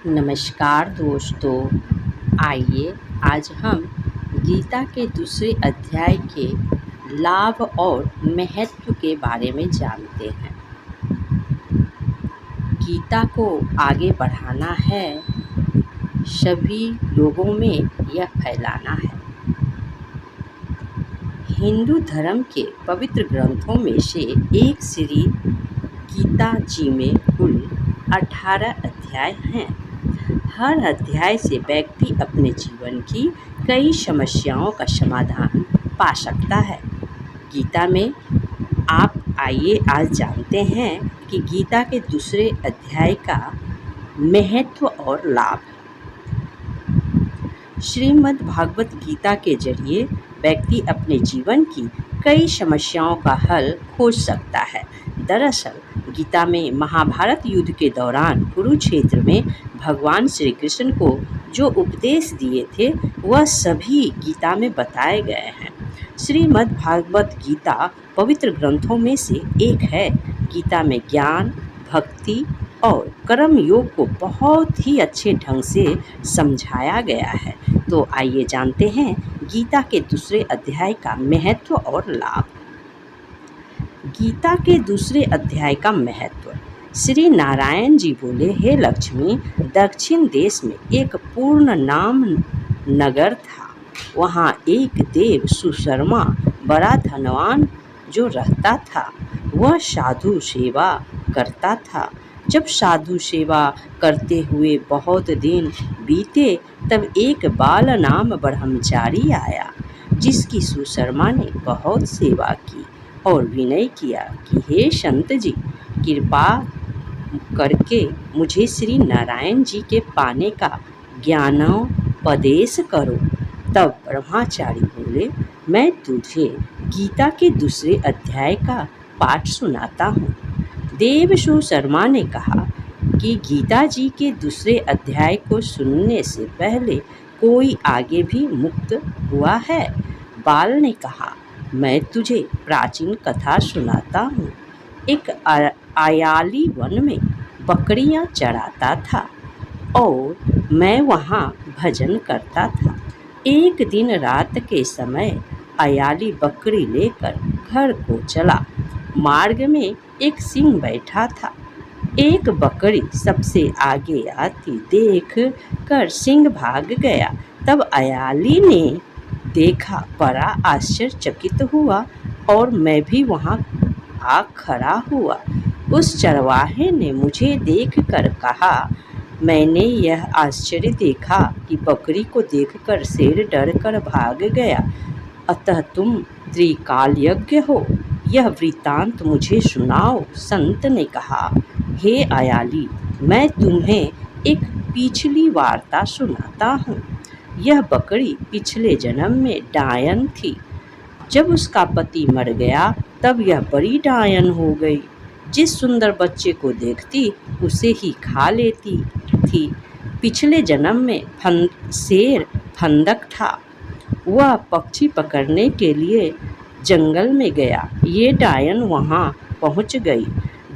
नमस्कार दोस्तों, आइए आज हम गीता के दूसरे अध्याय के लाभ और महत्व के बारे में जानते हैं। गीता को आगे बढ़ाना है, सभी लोगों में यह फैलाना है। हिंदू धर्म के पवित्र ग्रंथों में से एक श्री गीता जी में कुल 18 अध्याय हैं। हर अध्याय से व्यक्ति अपने जीवन की कई समस्याओं का समाधान पा सकता है। गीता में आइए आज जानते हैं कि गीता के दूसरे अध्याय का महत्व और लाभ। श्रीमद् भागवत गीता के जरिए व्यक्ति अपने जीवन की कई समस्याओं का हल खोज सकता है। दरअसल गीता में महाभारत युद्ध के दौरान कुरुक्षेत्र में भगवान श्री कृष्ण को जो उपदेश दिए थे वह सभी गीता में बताए गए हैं। श्रीमद् भागवत गीता पवित्र ग्रंथों में से एक है। गीता में ज्ञान, भक्ति और कर्म योग को बहुत ही अच्छे ढंग से समझाया गया है। तो आइए जानते हैं गीता के दूसरे अध्याय का महत्व और लाभ। गीता के दूसरे अध्याय का महत्व। श्री नारायण जी बोले, हे लक्ष्मी, दक्षिण देश में एक पूर्ण नाम नगर था। वहाँ एक देव सुशर्मा बड़ा धनवान जो रहता था। वह साधु सेवा करता था। जब साधु सेवा करते हुए बहुत दिन बीते तब एक बाल नाम ब्रह्मचारी आया, जिसकी सुशर्मा ने बहुत सेवा की और विनय किया कि हे संत जी, कृपा करके मुझे श्री नारायण जी के पाने का ज्ञानोपदेश करो। तब ब्रह्मचारी बोले, मैं तुझे गीता के दूसरे अध्याय का पाठ सुनाता हूँ। देव सुशर्मा ने कहा कि गीता जी के दूसरे अध्याय को सुनने से पहले कोई आगे भी मुक्त हुआ है? बाल ने कहा, मैं तुझे प्राचीन कथा सुनाता हूँ। एक आयाली वन में बकरियाँ चराता था और मैं वहाँ भजन करता था। एक दिन रात के समय आयाली बकरी लेकर घर को चला। मार्ग में एक सिंह बैठा था। एक बकरी सबसे आगे आती देख कर सिंह भाग गया। तब आयाली ने देखा, बड़ा आश्चर्यचकित हुआ और मैं भी वहाँ आ खड़ा हुआ। उस चरवाहे ने मुझे देखकर कहा, मैंने यह आश्चर्य देखा कि बकरी को देखकर शेर डर कर भाग गया, अतः तुम त्रिकालज्ञ हो, यह वृत्तांत मुझे सुनाओ। संत ने कहा, हे आयाली, मैं तुम्हें एक पिछली वार्ता सुनाता हूँ। यह बकरी पिछले जन्म में डायन थी। जब उसका पति मर गया तब यह बड़ी डायन हो गई। जिस सुंदर बच्चे को देखती उसे ही खा लेती थी। पिछले जन्म में शेर फंदक था। वह पक्षी पकड़ने के लिए जंगल में गया। ये डायन वहाँ पहुँच गई।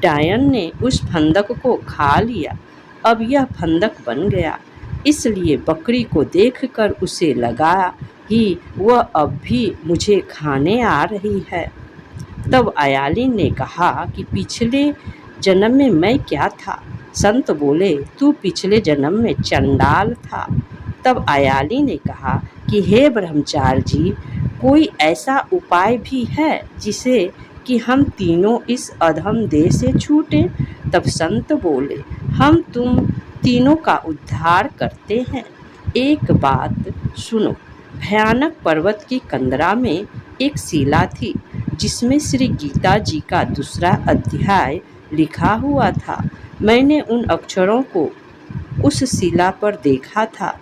डायन ने उस फंदक को खा लिया। अब यह फंदक बन गया, इसलिए बकरी को देखकर उसे लगा ही वह अब भी मुझे खाने आ रही है। तब आयाली ने कहा कि पिछले जन्म में मैं क्या था? संत बोले, तू पिछले जन्म में चंडाल था। तब आयाली ने कहा कि हे ब्रह्मचारी जी, कोई ऐसा उपाय भी है जिसे कि हम तीनों इस अधम देह से छूटें? तब संत बोले, हम तुम तीनों का उद्धार करते हैं। एक बात सुनो। भयानक पर्वत की कंदरा में एक शिला थी जिसमें श्री गीता जी का दूसरा अध्याय लिखा हुआ था। मैंने उन अक्षरों को उस शिला पर देखा था।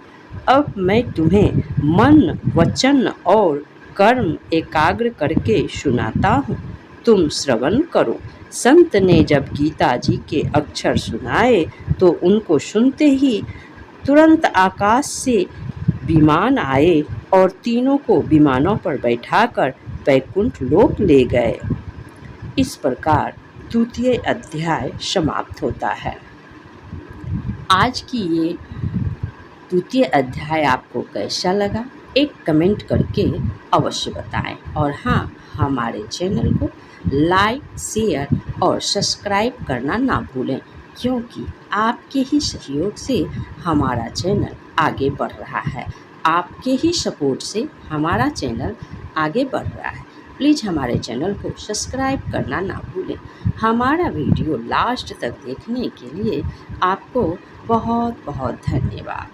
अब मैं तुम्हें मन, वचन और कर्म एकाग्र करके सुनाता हूँ, तुम श्रवण करो। संत ने जब गीता जी के अक्षर सुनाए तो उनको सुनते ही तुरंत आकाश से विमान आए और तीनों को विमानों पर बैठाकर वैकुंठ लोक ले गए। इस प्रकार द्वितीय अध्याय समाप्त होता है। आज की ये द्वितीय अध्याय आपको कैसा लगा, एक कमेंट करके अवश्य बताएं। और हाँ, हमारे चैनल को लाइक, शेयर और सब्सक्राइब करना ना भूलें, क्योंकि आपके ही सहयोग से हमारा चैनल आगे बढ़ रहा है। आपके ही सपोर्ट से हमारा चैनल आगे बढ़ रहा है। प्लीज़ हमारे चैनल को सब्सक्राइब करना ना भूलें। हमारा वीडियो लास्ट तक देखने के लिए आपको बहुत बहुत धन्यवाद।